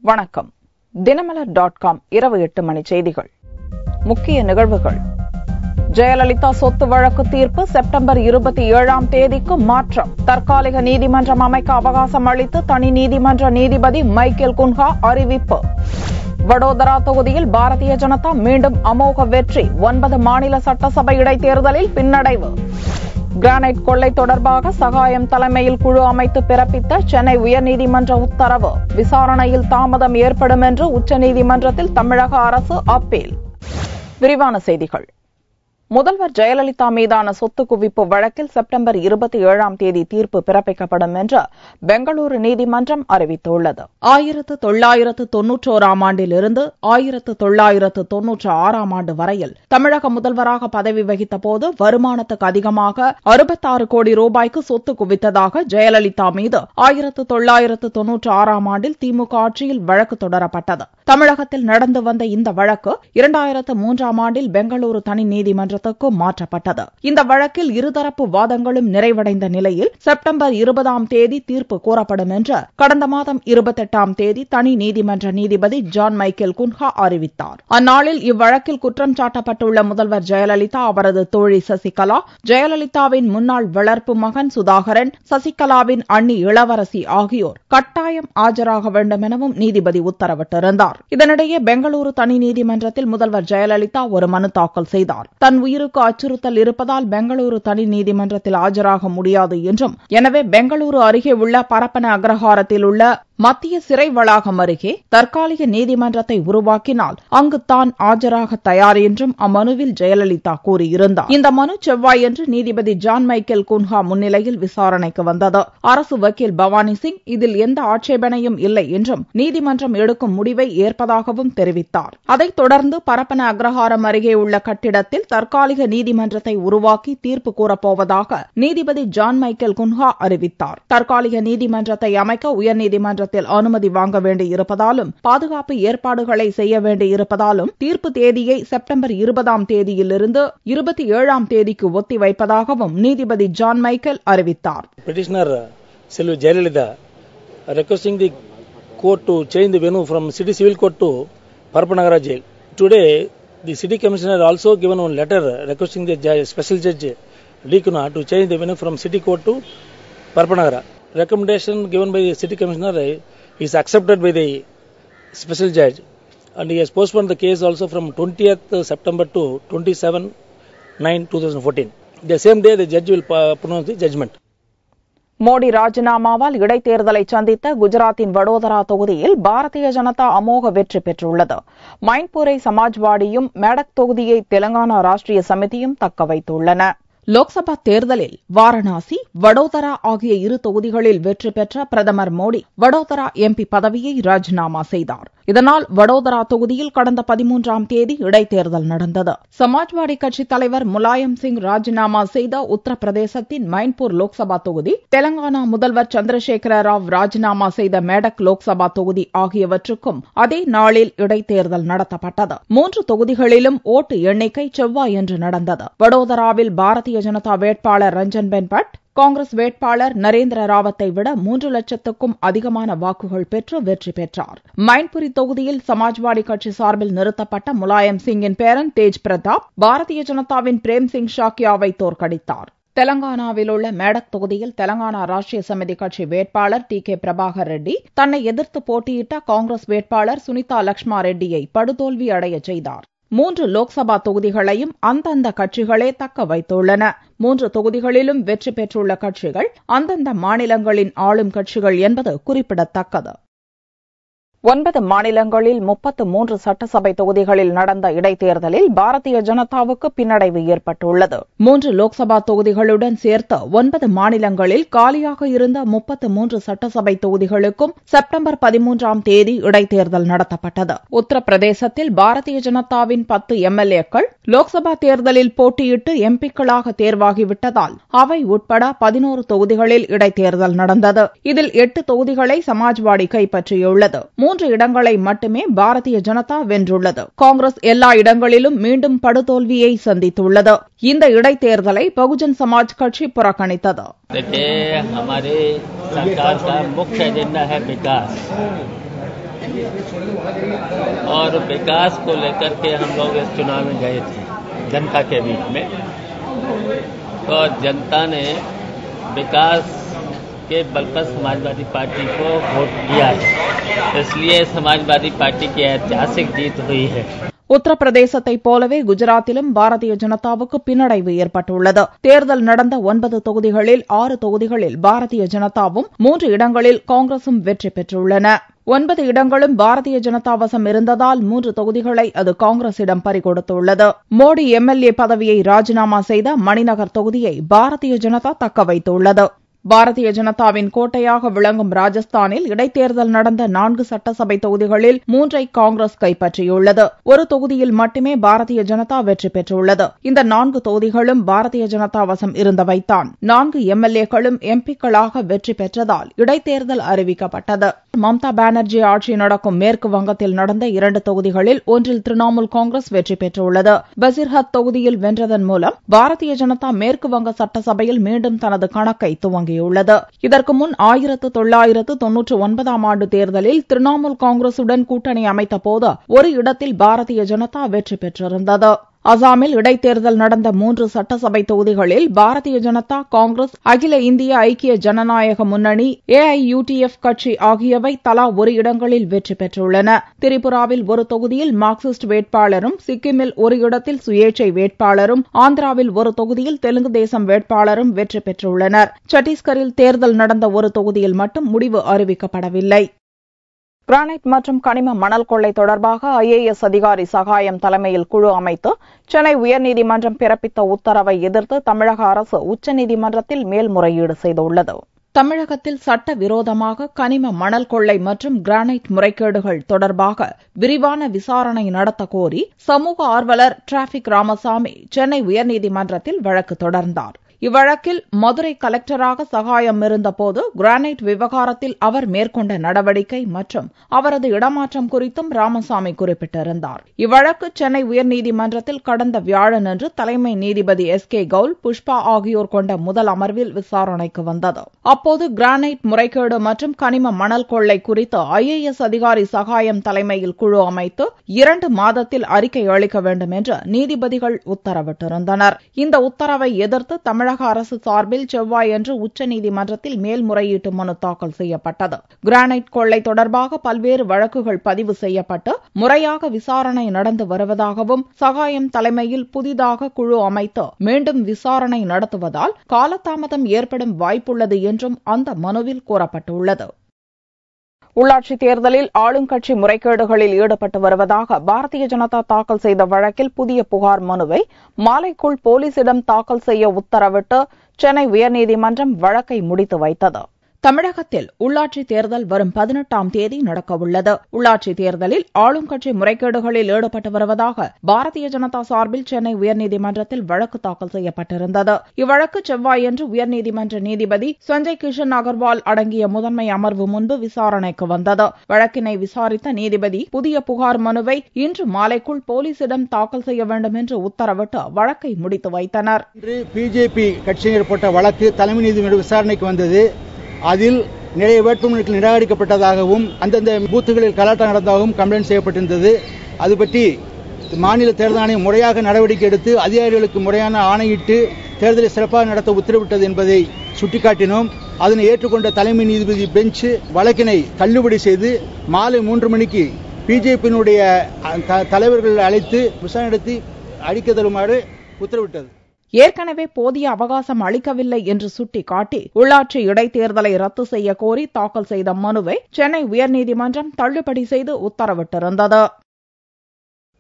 வணக்கம். தினமலர்.com இரவு 8 மணி செய்திகள். முக்கிய நிகழ்வுகள். ஜெயலலிதா சொத்து வழக்கு தீர்ப்பு செப்டம்பர் 27ஆம் தேதிக்கு மாற்றம். தற்காலிக நீதிமன்றம் அமைக்க அவகாசம் அளித்து தனி நீதிமன்ற நீதிபதி மைக்கேல் குன்ஹா அறிவிப்பு. வடோதரா தொகுதியில் பாரதிய ஜனதா மீண்டும் அமோக வெற்றி. 9 மாநில சட்டசபை இடைத்தேர்தலில் பின்னடைவு. கிரானைட் கொள்ளை தொடர்பாக சகாயம் தலைமையில் குழு அமைத்து பிறப்பித்த சென்னை உயர்நீதிமன்ற உத்தரவு. விசாரணையில் தாமதம் ஏற்படும் என்று உச்சநீதிமன்றத்தில் தமிழக அரசு அப்பீல். விரிவான செய்திகள். முதல்வர் ஜெயலலிதா மீதான சொத்து குவிப்பு வழக்கில் செப்டம்பர் 27ஆம் தேதி தீர்ப்பு பிறப்பிக்கப்படும் என்று பெங்களூரு நீதிமன்றம் அறிவித்துள்ளது. 1991ஆம் ஆண்டிலிருந்து 1996ஆம் ஆண்டு வரையில் தமிழக முதல்வராக பதவி வகித்த போது வருமானத்துக்கு அதிகமாக 66 கோடி ரூபாய்க்கு சொத்து குவித்ததாக ஜெயலலிதா மீது 1996ஆம் ஆண்டில் திமுக ஆட்சியில் வழக்கு தொடரப்பட்டது. தமிழகத்தில் நடந்து வந்த இந்த வழக்கு 2003ஆம் ஆண்டில் பெங்களூரு தனி நீதிமன்ற மாற்றப்பட்டது. இந்த வழக்கில் இருதரப்பு வாதங்களும் நிறைவடைந்த நிலையில் செப்டம்பர் 20ஆம் தேதி தீர்ப்பு கூறப்படும் என்று கடந்த மாதம் 28ஆம் தேதி தனி நீதிமன்ற நீதிபதி ஜான் மைக்கேல் குன்ஹா அறிவித்தார். அந்நாளில் இவ்வழக்கில் குற்றம் சாட்டப்பட்டுள்ள முதல்வர் ஜெயலலிதா, அவரது தோழி சசிகலா, ஜெயலலிதாவின் முன்னாள் வளர்ப்பு மகன் சுதாகரன், சசிகலாவின் அண்ணி இளவரசி ஆகியோர் கட்டாயம் ஆஜராக வேண்டும் எனவும் நீதிபதி உத்தரவிட்டிருந்தார். இதனிடையே பெங்களூரு தனி நீதிமன்றத்தில் முதல்வர் ஜெயலலிதா ஒரு மனு தாக்கல் செய்தார். தன் உயிருக்கு அச்சுறுத்தல் இருப்பதால் பெங்களூரு தனி நீதிமன்றத்தில் ஆஜராக முடியாது என்றும், எனவே பெங்களூரு அருகே உள்ள பரப்பன அக்ரஹாரத்தில் உள்ள மத்திய சிறை வளாகம் அருகே தற்காலிக நீதிமன்றத்தை உருவாக்கினால் அங்கு தான் ஆஜராக தயார் என்றும் அம்மனுவில் ஜெயலலிதா கூறியிருந்தார். இந்த மனு செவ்வாயன்று நீதிபதி ஜான் மைக்கேல் குன்ஹா முன்னிலையில் விசாரணைக்கு வந்தது. அரசு வக்கீல் பவானி சிங் இதில் எந்த ஆட்சேபனையும் இல்லை என்றும் நீதிமன்றம் எடுக்கும் முடிவை ஏற்பதாகவும் தெரிவித்தார். அதைத் தொடர்ந்து பரப்பன அக்ரஹாரம் அருகே உள்ள கட்டிடத்தில் தற்காலிக நீதிமன்றத்தை உருவாக்கி தீர்ப்பு கூறப்போவதாக நீதிபதி ஜான் மைக்கேல் குன்ஹா அறிவித்தார். தற்காலிக நீதிமன்றத்தை அமைக்க உயர்நீதிமன்ற அனுமதி வாங்க வேண்டியிருப்பதாலும் பாதுகாப்பு ஏற்பாடுகளை செய்ய வேண்டியிருப்பதாலும் தீர்ப்பு தேதியை செப்டம்பர் 20ஆம் தேதியிலிருந்து 27ஆம் தேதிக்கு ஒத்திவைப்பதாகவும் நீதிபதி ஜான் மைக்கேல் அறிவித்தார். Petitioner Selvi Jayalalitha requesting the court to change the venue from City Civil Court to Parapanagara Jail. Today, the City Commissioner also given one letter requesting the Special Judge D. Kunha to change the venue from City Court to Parapanagara. Recommendation given by the City Commissioner is accepted by the Special Judge, and he has postponed the case also from 20th September to 27/9/2014. The same day the judge will pronounce the judgment. Modi ராஜினாமாவால் இடைத்தேர்தலை சந்தித்த குஜராத்தின் வடோதரா தொகுதியில் பாரதிய ஜனதா அமோக வெற்றி பெற்றுள்ளது. மைன்பூரை சமாஜ்வாடியும் மேடக் தொகுதியை தெலங்கானா ராஷ்டிரிய சமிதியும் தக்க வைத்துள்ளன. லோக்சபா தேர்தலில் வாரணாசி, வடோதரா ஆகிய இரு தொகுதிகளில் வெற்றி பெற்ற பிரதமர் மோடி வடோதரா எம்பி பதவியை ராஜினாமா செய்தார். இதனால் வடோதரா தொகுதியில் கடந்த 13ஆம் தேதி இடைத்தேர்தல் நடந்தது. சமாஜ்வாடி கட்சித் தலைவர் முலாயம் சிங் ராஜினாமா செய்த உத்தரப்பிரதேசத்தின் மைன்பூர் லோக்சபா தொகுதி, தெலங்கானா முதல்வர் சந்திரசேகர ராவ் ராஜினாமா செய்த மேடக் லோக்சபா தொகுதி ஆகியவற்றுக்கும் அதே நாளில் இடைத்தேர்தல் நடத்தப்பட்டது. 3 தொகுதிகளிலும் ஓட்டு எண்ணிக்கை செவ்வாயன்று நடந்தது. வடோதராவில் பாரதிய ஜனதா வேட்பாளர் ரஞ்சன் பென் பட் காங்கிரஸ் வேட்பாளர் நரேந்திர ராவத்தை விட 3 லட்சத்துக்கும் அதிகமான வாக்குகள் பெற்று வெற்றி பெற்றார். மைன்புரி தொகுதியில் சமாஜ்வாடி கட்சி சார்பில் நிறுத்தப்பட்ட முலாயம் சிங்கின் பேரன் தேஜ் பிரதாப் பாரதிய ஜனதாவின் பிரேம் சிங் ஷாக்கியாவை தோற்கடித்தார். தெலங்கானாவில் உள்ள மேடக் தொகுதியில் தெலங்கானா ராஷ்டிரிய சமிதி கட்சி வேட்பாளர் டி.கே. பிரபாகர் ரெட்டி தன்னை எதிர்த்து போட்டியிட்ட காங்கிரஸ் வேட்பாளர் சுனிதா லக்ஷ்மா ரெட்டியை படுதோல்வி அடைய செய்தார். 3 லோக்சபா தொகுதிகளையும் அந்தந்த கட்சிகளே தக்க வைத்துள்ளன. 3 தொகுதிகளிலும் வெற்றி பெற்றுள்ள கட்சிகள் அந்தந்த மாநிலங்களின் ஆளும் கட்சிகள் என்பது குறிப்பிடத்தக்கது. 9 மாநிலங்களில் 33 சட்டசபை தொகுதிகளில் நடந்த இடைத்தேர்தலில் பாரதிய ஜனதாவுக்கு பின்னடைவு ஏற்பட்டுள்ளது. 3 லோக்சபா தொகுதிகளுடன் சேர்த்து 9 மாநிலங்களில் காலியாக இருந்த 33 சட்டசபை தொகுதிகளுக்கும் செப்டம்பர் 13ஆம் தேதி இடைத்தேர்தல் நடத்தப்பட்டது. உத்தரப்பிரதேசத்தில் பாரதிய ஜனதாவின் 10 எம்எல்ஏக்கள் லோக்சபா தேர்தலில் போட்டியிட்டு எம்பிக்களாக தேர்வாகிவிட்டதால் அவை உட்பட 11 தொகுதிகளில் இடைத்தேர்தல் நடந்தது. இதில் 8 தொகுதிகளை சமாஜ்வாடி கைப்பற்றியுள்ளது. 3 இடங்களை மட்டுமே பாரதிய ஜனதா வென்றுள்ளது. காங்கிரஸ் எல்லா இடங்களிலும் மீண்டும் படுதோல்வியை சந்தித்துள்ளது. இந்த இடைத்தேர்தலை பகுஜன் சமாஜ் கட்சி புறக்கணித்தது. और विकास को लेकर के हम लोग इस चुनाव में गए थे जनता के बीच में, तो जनता ने विकास के बल पर समाजवादी पार्टी को वोट दिया है, इसलिए समाजवादी पार्टी की ऐतिहासिक जीत हुई है. உத்தரப்பிரதேசத்தைப் போலவே குஜராத்திலும் பாரதிய ஜனதாவுக்கு பின்னடைவு ஏற்பட்டுள்ளது. தேர்தல் நடந்த 9 தொகுதிகளில் 6 தொகுதிகளில் பாரதிய ஜனதாவும் 3 இடங்களில் காங்கிரசும் வெற்றி பெற்றுள்ளன. 9 இடங்களும் பாரதிய ஜனதா வசம் இருந்ததால் 3 தொகுதிகளை அது காங்கிரசிடம் பறிகொடுத்துள்ளது. மோடி எம்எல்ஏ பதவியை ராஜினாமா செய்த மணிநகர் தொகுதியை பாரதிய ஜனதா தக்க வைத்துள்ளது. பாரதிய ஜனதாவின் கோட்டையாக விளங்கும் ராஜஸ்தானில் இடைத்தேர்தல் நடந்த 4 சட்டசபை தொகுதிகளில் 3ஐ காங்கிரஸ் கைப்பற்றியுள்ளது. ஒரு தொகுதியில் மட்டுமே பாரதிய ஜனதா வெற்றி பெற்றுள்ளது. இந்த 4 தொகுதிகளும் பாரதிய ஜனதா வசம் இருந்தவைத்தான். 4 எம்எல்ஏக்களும் எம்பிக்களாக வெற்றி பெற்றதால் இடைத்தேர்தல் அறிவிக்கப்பட்டது. மம்தா பானர்ஜி ஆட்சி நடக்கும் மேற்கு வங்கத்தில் நடந்த 2 தொகுதிகளில் ஒன்றில் திரிணாமுல் காங்கிரஸ் வெற்றி பெற்றுள்ளது. பசிர்ஹத் தொகுதியில் வென்றதன் மூலம் பாரதிய ஜனதா மேற்கு வங்க சட்டசபையில் மீண்டும் தனது கணக்கை துவங்கியுள்ளது. இதற்கு முன் 1999ஆம் ஆண்டு தேர்தலில் திரிணாமுல் காங்கிரசுடன் கூட்டணி அமைத்தபோது ஒரு இடத்தில் பாரதிய ஜனதா வெற்றி பெற்றிருந்தது. அசாமில் இடைத்தேர்தல் நடந்த 3 சட்டசபை தொகுதிகளில் பாரதிய ஜனதா, காங்கிரஸ், அகில இந்திய ஐக்கிய ஜனநாயக முன்னணி, ஏஐயுடிஎஃப் கட்சி ஆகியவை தலா ஒரு இடங்களில் வெற்றி பெற்றுள்ளன. திரிபுராவில் ஒரு தொகுதியில் மார்க்சிஸ்ட் வேட்பாளரும், சிக்கிமில் ஒரு இடத்தில் சுயேட்சை வேட்பாளரும், ஆந்திராவில் ஒரு தொகுதியில் தெலுங்கு தேசம் வேட்பாளரும் வெற்றி பெற்றுள்ளனர். சத்தீஸ்கரில் தேர்தல் நடந்த ஒரு தொகுதியில் மட்டும் முடிவு அறிவிக்கப்படவில்லை. கிரானைட் மற்றும் கனிம மணல் கொள்ளை தொடர்பாக ஐஏஎஸ் அதிகாரி சகாயம் தலைமையில் குழு அமைத்து சென்னை உயர்நீதிமன்றம் பிறப்பித்த உத்தரவை எதிர்த்து தமிழக அரசு உச்சநீதிமன்றத்தில் மேல்முறையீடு செய்துள்ளது. தமிழகத்தில் சட்டவிரோதமாக கனிம மணல் கொள்ளை மற்றும் கிரானைட் முறைகேடுகள் தொடர்பாக விரிவான விசாரணை நடத்த கோரி சமூக ஆர்வலர் டிராபிக் ராமசாமி சென்னை உயர்நீதிமன்றத்தில் வழக்கு தொடர்ந்தார். இவ்வழக்கில் மதுரை கலெக்டராக சகாயம் இருந்தபோது கிரானைட் விவகாரத்தில் அவர் மேற்கொண்ட நடவடிக்கை மற்றும் அவரது இடமாற்றம் குறித்தும் ராமசாமி குறிப்பிட்டிருந்தார். இவ்வழக்கு சென்னை உயர்நீதிமன்றத்தில் கடந்த வியாழனன்று தலைமை நீதிபதி எஸ்.கே. கவுல், புஷ்பா ஆகியோர் கொண்ட முதல் அமர்வில் விசாரணைக்கு வந்தது. அப்போது கிரானைட் முறைகேடு மற்றும் கனிம மணல் கொள்ளை குறித்து ஐஏஎஸ் அதிகாரி சகாயம் தலைமையில் குழு அமைத்து 2 மாதத்தில் அறிக்கை அளிக்க வேண்டும் என்று நீதிபதிகள் உத்தரவிட்டிருந்தனர். இந்த உத்தரவை எதிர்த்து தமிழக அரசு சார்பில் செவ்வாயன்று உச்சநீதிமன்றத்தில் மேல்முறையீட்டு மனு தாக்கல் செய்யப்பட்டது. கிரானைட் கொள்ளை தொடர்பாக பல்வேறு வழக்குகள் பதிவு செய்யப்பட்டு முறையாக விசாரணை நடந்து வருவதாகவும், சகாயம் தலைமையில் புதிதாக குழு அமைத்து மீண்டும் விசாரணை நடத்துவதால் காலதாமதம் ஏற்படும் வாய்ப்புள்ளது என்றும் அந்த மனுவில் கூறப்பட்டுள்ளது. உள்ளாட்சித் தேர்தலில் ஆளுங்கட்சி முறைகேடுகளில் ஈடுபட்டு வருவதாக பாரதிய ஜனதா தாக்கல் செய்த வழக்கில் புதிய புகார் மனுவை மாலைக்குள் போலீசிடம் தாக்கல் செய்ய உத்தரவிட்டு சென்னை உயர்நீதிமன்றம் வழக்கை முடித்து வைத்தது. தமிழகத்தில் உள்ளாட்சித் தேர்தல் வரும் 18ஆம் தேதி நடக்கவுள்ளது. உள்ளாட்சித் தேர்தலில் ஆளுங்கட்சி முறைகேடுகளில் ஈடுபட்டு வருவதாக பாரதிய ஜனதா சார்பில் சென்னை உயர்நீதிமன்றத்தில் வழக்கு தாக்கல் செய்யப்பட்டிருந்தது. இவ்வழக்கு செவ்வாயன்று உயர்நீதிமன்ற நீதிபதி சஞ்சய் கிஷன் அகர்வால் அடங்கிய முதன்மை அமர்வு முன்பு விசாரணைக்கு வந்தது. வழக்கினை விசாரித்த நீதிபதி புதிய புகார் மனுவை இன்று மாலைக்குள் போலீசிடம் தாக்கல் செய்ய வேண்டும் என்று உத்தரவிட்டு வழக்கை முடித்து வைத்தனர். பிஜேபி கட்சியினர் போட்ட வழக்கு தலைமை நீதிமன்ற விசாரணைக்கு வந்தது. அதில் நிறைய வேட்புமனுக்கள் நிராகரிக்கப்பட்டதாகவும், அந்தந்த பூத்துகளில் கலாட்டம் நடந்ததாகவும் கம்ப்ளைண்ட் செய்யப்பட்டிருந்தது. அது பற்றி மாநில தேர்தல் ஆணையம் முறையாக நடவடிக்கை எடுத்து அதிகாரிகளுக்கு முறையான ஆணையிட்டு தேர்தலை சிறப்பாக நடத்த உத்தரவிட்டது என்பதை சுட்டிக்காட்டினோம். அதனை ஏற்றுக்கொண்ட தலைமை நீதிபதி பெஞ்ச் வழக்கினை தள்ளுபடி செய்து மாலை 3 மணிக்கு பிஜேபியினுடைய தலைவர்கள் அழைத்து விசாரணை நடத்தி அறிக்கை தருமாறு உத்தரவிட்டது. ஏற்கனவே போதிய அவகாசம் அளிக்கவில்லை என்று சுட்டிக்காட்டி உள்ளாட்சி இடைத்தேர்தலை ரத்து செய்ய கோரி தாக்கல் செய்த மனுவை சென்னை உயர்நீதிமன்றம் தள்ளுபடி செய்து உத்தரவிட்டிருந்தது.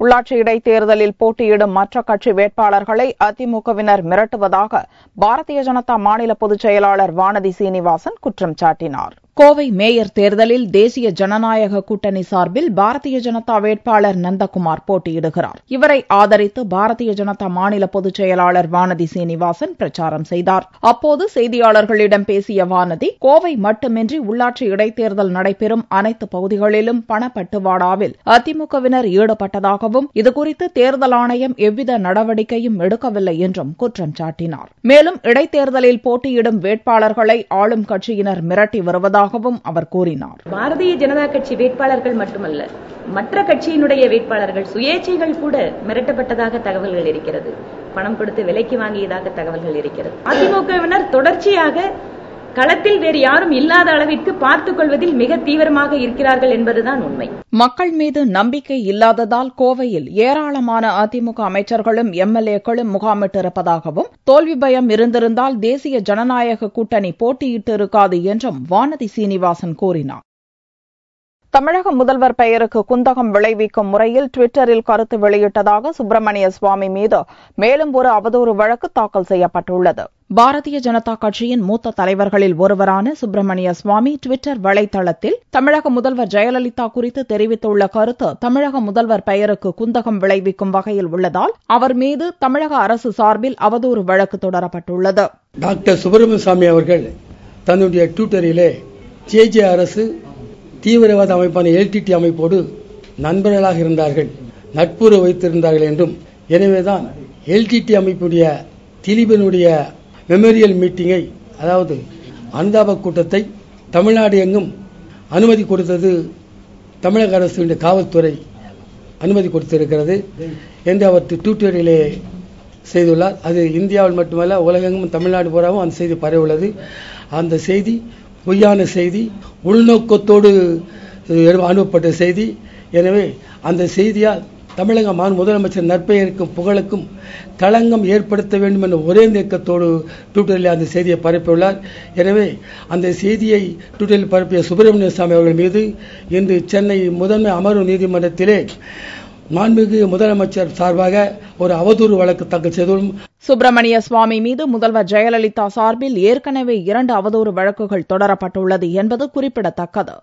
உள்ளாட்சி இடைத்தேர்தலில் போட்டியிடும் மற்ற கட்சி வேட்பாளர்களை அதிமுகவினர் மிரட்டுவதாக பாரதிய ஜனதா மாநில பொதுச் செயலாளர் வானதி சீனிவாசன் குற்றம் சாட்டினார். கோவை மேயர் தேர்தலில் தேசிய ஜனநாயக கூட்டணி சார்பில் பாரதிய ஜனதா வேட்பாளர் நந்தகுமார் போட்டியிடுகிறார். இவரை ஆதரித்து பாரதிய ஜனதா மாநில பொதுச் செயலாளர் வானதி சீனிவாசன் பிரச்சாரம் செய்தார். அப்போது செய்தியாளர்களிடம் பேசிய வானதி, கோவை மட்டுமின்றி உள்ளாட்சி இடைத்தேர்தல் நடைபெறும் அனைத்து பகுதிகளிலும் பணப்பட்டுவாடாவில் அதிமுகவினர் ஈடுபட்டதாகவும், இதுகுறித்து தேர்தல் ஆணையம் எவ்வித நடவடிக்கையும் எடுக்கவில்லை என்றும் குற்றம் சாட்டினார். மேலும் இடைத்தேர்தலில் போட்டியிடும் வேட்பாளர்களை ஆளும் கட்சியினர் மிரட்டி வருவதாக இருப்பதாகவும் அவர் கூறினார். பாரதிய ஜனதா கட்சி வேட்பாளர்கள் மட்டுமல்ல, மற்ற கட்சியினுடைய வேட்பாளர்கள் சுயேட்சைகள் கூட மிரட்டப்பட்டதாக தகவல்கள் இருக்கிறது. பணம் கொடுத்து விலைக்கு வாங்கியதாக தகவல்கள் இருக்கிறது. அதிமுகவினர் தொடர்ச்சியாக களத்தில் வேறு யாரும் இல்லாத அளவிற்கு பார்த்துக் கொள்வதில் மிக தீவிரமாக இருக்கிறார்கள் என்பதுதான் உண்மை. மக்கள் மீது நம்பிக்கை இல்லாததால் கோவையில் ஏராளமான அதிமுக அமைச்சர்களும் எம்எல்ஏக்களும் முகாமிட்டிருப்பதாகவும், தோல்வி பயம் இருந்திருந்தால் தேசிய ஜனநாயக கூட்டணி போட்டியிட்டு இருக்காது என்றும் வானதி சீனிவாசன் கூறினார். தமிழக முதல்வர் பெயருக்கு குந்தகம் விளைவிக்கும் முறையில் டுவிட்டரில் கருத்து வெளியிட்டதாக சுப்பிரமணிய சுவாமி மீது மேலும் ஒரு அவதூறு வழக்கு தாக்கல் செய்யப்பட்டுள்ளது. பாரதிய ஜனதா கட்சியின் மூத்த தலைவர்களில் ஒருவரான சுப்பிரமணிய சுவாமி டுவிட்டர் வலைதளத்தில் தமிழக முதல்வர் ஜெயலலிதா குறித்து தெரிவித்துள்ள கருத்து தமிழக முதல்வர் பெயருக்கு குந்தகம் விளைவிக்கும் வகையில் உள்ளதால் அவர் மீது தமிழக அரசு சார்பில் அவதூறு வழக்கு தொடரப்பட்டுள்ளது. டாக்டர் சுப்பிரமணிய சுவாமி அவர்கள் தன்னுடைய ட்விட்டரிலே ஜே அரசு தீவிரவாத அமைப்பான LTT அமைப்போடு நண்பர்களாக இருந்தார்கள், நட்புறவு வைத்திருந்தார்கள் என்றும், எனவேதான் LTT அமைப்புடைய திலீபனுடைய மெமோரியல் மீட்டிங்கை, அதாவது அனுதாப கூட்டத்தை தமிழ்நாடு எங்கும் அனுமதி கொடுத்தது தமிழக அரசுடைய காவல்துறை அனுமதி கொடுத்திருக்கிறது என்று அவர் ட்விட்டரிலே செய்துள்ளார். அது இந்தியாவில் மட்டுமல்ல, உலகெங்கும் தமிழ்நாடு பூராவும் அந்த செய்தி பரவியுள்ளது. அந்த செய்தி பொய்யான செய்தி, உள்நோக்கத்தோடு அனுப்பப்பட்ட செய்தி. எனவே அந்த செய்தியால் தமிழக முதலமைச்சர் நற்பெயருக்கும் புகழுக்கும் களங்கம் ஏற்படுத்த வேண்டும் என்ற ஒரே நோக்கத்தோடு ட்விட்டரில் அந்த செய்தியை பரப்பியுள்ளார். எனவே அந்த செய்தியை ட்விட்டரில் பரப்பிய சுப்பிரமணிய சுவாமி அவர்கள் மீது இன்று சென்னை முதன்மை அமர்வு நீதிமன்றத்திலே மாண்புமிகு முதலமைச்சர் சார்பாக ஒரு அவதூறு வழக்கு தாக்கல் செய்துள்ளோம். சுப்பிரமணிய சுவாமி மீது முதல்வர் ஜெயலலிதா சார்பில் ஏற்கனவே 2 அவதூறு வழக்குகள் தொடரப்பட்டுள்ளது என்பது குறிப்பிடத்தக்கது.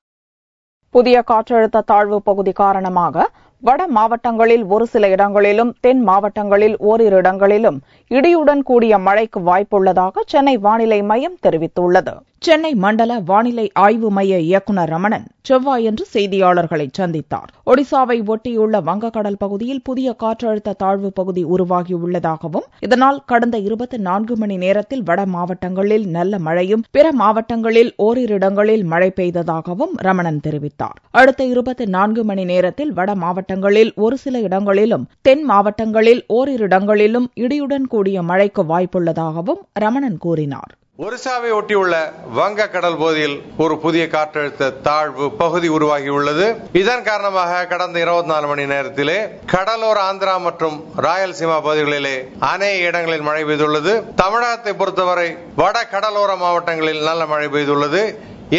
புதிய காற்றழுத்த தாழ்வு பகுதி காரணமாக வட மாவட்டங்களில் ஒரு சில இடங்களிலும், தென் மாவட்டங்களில் ஓரிரு இடங்களிலும் இடியுடன் கூடிய மழைக்கு வாய்ப்புள்ளதாக சென்னை வானிலை மையம் தெரிவித்துள்ளது. சென்னை மண்டல வானிலை ஆய்வு மைய இயக்குநர் ரமணன் செவ்வாயன்று செய்தியாளர்களை சந்தித்தார். ஒடிசாவை ஒட்டியுள்ள வங்கக்கடல் பகுதியில் புதிய காற்றழுத்த தாழ்வு பகுதி உருவாகியுள்ளதாகவும், இதனால் கடந்த 24 மணி நேரத்தில் வட மாவட்டங்களில் நல்ல மழையும், பிற மாவட்டங்களில் ஓரிரு இடங்களில் மழை பெய்ததாகவும் ரமணன் தெரிவித்தார். அடுத்த 24 மணி நேரத்தில் வட மாவட்டங்களில் ஒரு சில இடங்களிலும், தென் மாவட்டங்களில் ஓரிரு இடங்களிலும் இடியுடன் கூடிய மழைக்கு வாய்ப்புள்ளதாகவும் ரமணன் கூறினார். ஒரிசாவை ஒட்டியுள்ள வங்க கடல் பகுதியில் ஒரு புதிய காற்றழுத்த தாழ்வு பகுதி உருவாகியுள்ளது. இதன் காரணமாக கடந்த 24 மணி நேரத்திலே கடலோர ஆந்திரா மற்றும் ராயல்சீமா பகுதிகளிலே அநேக இடங்களில் மழை பெய்துள்ளது. தமிழகத்தை பொறுத்தவரை வட கடலோர மாவட்டங்களில் நல்ல மழை பெய்துள்ளது.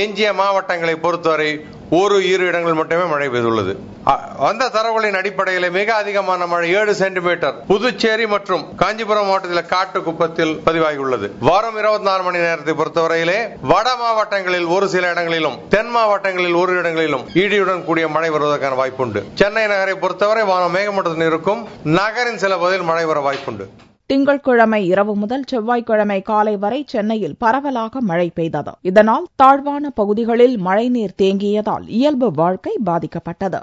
எஞ்சிய மாவட்டங்களை பொறுத்தவரை ஒரு இரு இடங்கள் மட்டுமே மழை பெய்துள்ளது. அந்த தரவுகளின் அடிப்படையில் மிக அதிகமான மழை 7 சென்டிமீட்டர் புதுச்சேரி மற்றும் காஞ்சிபுரம் மாவட்டத்தில் காட்டுக்குப்பத்தில் பதிவாகியுள்ளது. வாரம் 24 மணி நேரத்தை பொறுத்தவரையிலே வட மாவட்டங்களில் ஒரு சில இடங்களிலும், தென் மாவட்டங்களில் ஒரு இடங்களிலும் இடியுடன் கூடிய மழை வருவதற்கான வாய்ப்புண்டு. சென்னை நகரை பொறுத்தவரை வானம் மேகமூட்டத்துடன் இருக்கும். நகரின் சில பகுதியில் மழை வர வாய்ப்புண்டு. திங்கட்கிழமை இரவு முதல் செவ்வாய்க்கிழமை காலை வரை சென்னையில் பரவலாக மழை பெய்தது. இதனால் தாழ்வான பகுதிகளில் மழைநீர் தேங்கியதால் இயல்பு வாழ்க்கை பாதிக்கப்பட்டது.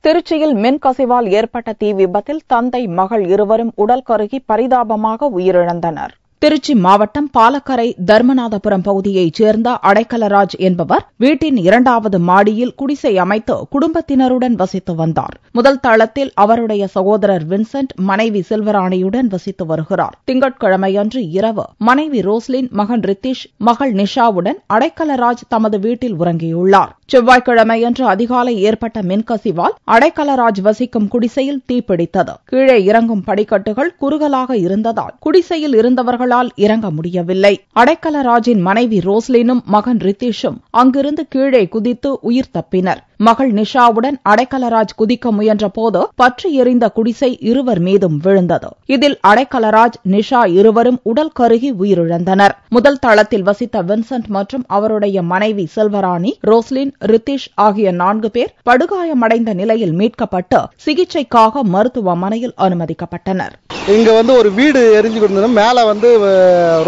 திருச்சியில் மின்கசிவால் ஏற்பட்ட தீ விபத்தில் தந்தை, மகள் இருவரும் உடல் கருகி பரிதாபமாக உயிரிழந்தனர். திருச்சி மாவட்டம் பாலக்கரை தர்மநாதபுரம் பகுதியைச் சேர்ந்த அடைக்கலராஜ் என்பவர் வீட்டின் 2வது மாடியில் குடிசை அமைத்து குடும்பத்தினருடன் வசித்து வந்தார். முதல் தளத்தில் அவருடைய சகோதரர் வின்சென்ட், மனைவி செல்வராணியுடன் வசித்து வருகிறார். திங்கட்கிழமையன்று இரவு மனைவி ரோஸ்லின், மகன் ரித்திஷ், மகள் நிஷாவுடன் அடைக்கலராஜ் தமது வீட்டில் உறங்கியுள்ளார். செவ்வாய்க்கிழமையன்று அதிகாலை ஏற்பட்ட மின்கசிவால் அடைக்கலராஜ் வசிக்கும் குடிசையில் தீப்பிடித்தது. கீழே இறங்கும் படிக்கட்டுகள் குறுகலாக இருந்ததால் குடிசையில் இருந்தவர்கள் இறங்க முடியவில்லை. அடைக்கலராஜின் மனைவி ரோஸ்லினும் மகன் ரித்திஷும் அங்கிருந்து கீழே குதித்து உயிர் தப்பினர். மகள் நிஷாவுடன் அடைக்கலராஜ் குதிக்க முயன்ற போது பற்றி எரிந்த குடிசை இருவர் மீதும் விழுந்தது. இதில் அடைக்கலராஜ், நிஷா இருவரும் உடல் கருகி உயிரிழந்தனர். முதல் தளத்தில் வசித்த வின்சென்ட் மற்றும் அவருடைய மனைவி செல்வராணி, ரோஸ்லின், ரித்திஷ் ஆகிய 4 பேர் படுகாயமடைந்த நிலையில் மீட்கப்பட்டு சிகிச்சைக்காக மருத்துவமனையில் அனுமதிக்கப்பட்டனர். இங்க ஒரு வீடு எரிஞ்சுக்கிட்டு இருந்தது. மேல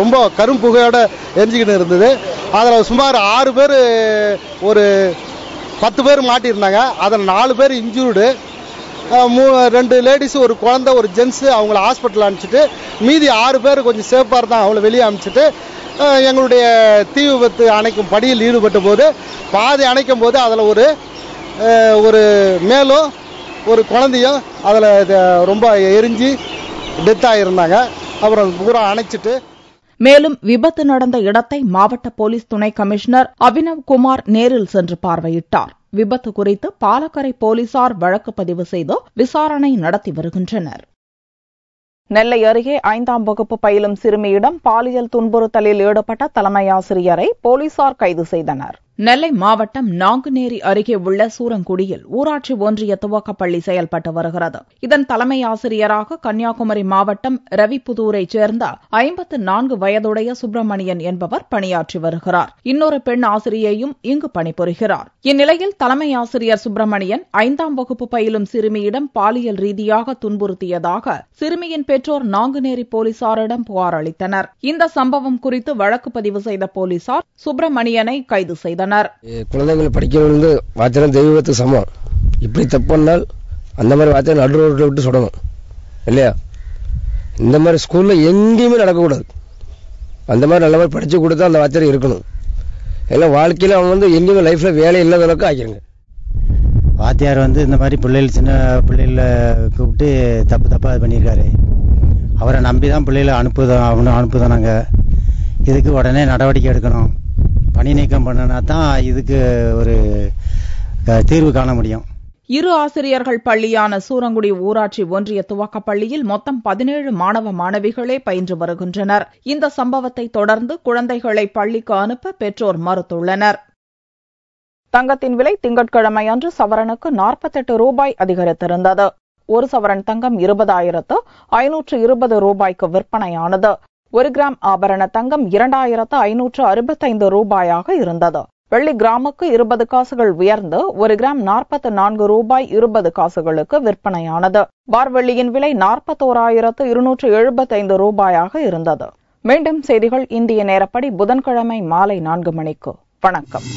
ரொம்ப கரும்புகையோட எரிஞ்சுக்கிட்டு இருந்தது. அதுல சுமார் 6 பேர், ஒரு 10 பேர் மாட்டியிருந்தாங்க. அதில் 4 பேர் இன்ஜூர்டு. 2 லேடிஸ், ஒரு குழந்தை, ஒரு ஜென்ஸ், அவங்கள ஹாஸ்பிட்டல் அனுப்பிச்சிட்டு மீதி 6 பேர் கொஞ்சம் சேஃபாக இருந்தாங்க. அவங்கள வெளியே அனுப்பிச்சிட்டு எங்களுடைய தீ விபத்து அணைக்கும் பணியில் ஈடுபட்ட போது பாதி அணைக்கும் போது அதில் ஒரு மேலும் ஒரு குழந்தையும் அதில் ரொம்ப எரிஞ்சு டெத் ஆகியிருந்தாங்க. அப்புறம் பூரா அணைச்சிட்டு மேலும் விபத்து நடந்த இடத்தை மாவட்ட போலீஸ் துணை கமிஷனர் அபினவ் குமார் நேரில் சென்று பார்வையிட்டார். விபத்து குறித்து பாலக்கரை போலீசார் வழக்கு பதிவு செய்து விசாரணை நடத்தி வருகின்றனர். நெல்லை அருகே 5ஆம் வகுப்பு பயிலும் சிறுமியிடம் பாலியல் துன்புறுத்தலில் ஈடுபட்ட தலைமை ஆசிரியரை போலீசார் கைது செய்தனர். நெல்லை மாவட்டம் நாங்குநேரி அருகே உள்ள சூரங்குடியில் ஊராட்சி ஒன்றிய துவக்கப்பள்ளி செயல்பட்டு வருகிறது. இதன் தலைமை ஆசிரியராக கன்னியாகுமரி மாவட்டம் ரவிபுதூரைச் சேர்ந்த 54 வயதுடைய சுப்பிரமணியன் என்பவர் பணியாற்றி வருகிறார். இன்னொரு பெண் ஆசிரியையும் இங்கு பணிபுரிகிறார். இந்நிலையில் தலைமை ஆசிரியர் சுப்பிரமணியன் 5ஆம் வகுப்பு பயிலும் சிறுமியிடம் பாலியல் ரீதியாக துன்புறுத்தியதாக சிறுமியின் பெற்றோர் நாங்குநேரி போலீசாரிடம் புகார் அளித்தனர். இந்த சம்பவம் குறித்து வழக்கு பதிவு செய்த போலீசார் சுப்பிரமணியனை கைது செய்தனர். குழந்தைகள் படிக்கிறது வாத்திரம் தெய்வத்துக்கு சமம். இப்படி தப்பு பண்ணால் அந்த மாதிரி வாத்திரம் நடு ரோட்டில் விட்டு சுடணும் இல்லையா? இந்த மாதிரி ஸ்கூல்ல எங்கேயுமே நடக்கக்கூடாது. அந்த மாதிரி நல்ல மாதிரி படிச்சு கொடுத்தா அந்த வாத்திரம் இருக்கணும். எல்லாம் வாழ்க்கையில அவங்க எங்கேயுமே லைஃப்ல வேலை இல்லாத அளவுக்கு ஆக்கிருங்க. வாத்தியார் இந்த மாதிரி பிள்ளைகள் சின்ன பிள்ளைகளை கூப்பிட்டு தப்பா பண்ணியிருக்காரு. அவரை நம்பி தான் பிள்ளைகளை அனுப்புதானாங்க. இதுக்கு உடனே நடவடிக்கை எடுக்கணும். பணி நீக்கம் பண்ணனா தான் இதுக்கு ஒரு தீர்வு காண முடியும். இரு ஆசிரியர்கள் பள்ளியான சூரங்குடி ஊராட்சி ஒன்றிய துவக்கப்பள்ளியில் மொத்தம் 17 மாணவ மாணவிகளே பயின்று வருகின்றனர். இந்த சம்பவத்தை தொடர்ந்து குழந்தைகளை பள்ளிக்கு அனுப்ப பெற்றோர் மறுத்துள்ளனர். தங்கத்தின் விலை திங்கட்கிழமை அன்று சவரனுக்கு 48 ரூபாய் அதிகரித்திருந்தது. ஒரு சவரன் தங்கம் 20,520 ரூபாய்க்கு விற்பனையானது. 1 கிராம் ஆபரண தங்கம் 2,565 ரூபாயாக இருந்தது. வெள்ளி கிராமுக்கு 20 காசுகள் உயர்ந்து 1 கிராம் 44 ரூபாய் 20 காசுகளுக்கு விற்பனையானது. பார் வெள்ளியின் விலை 41,275 ரூபாயாக இருந்தது. மீண்டும் செய்திகள் இந்திய நேரப்படி புதன்கிழமை மாலை 4 மணிக்கு. வணக்கம்.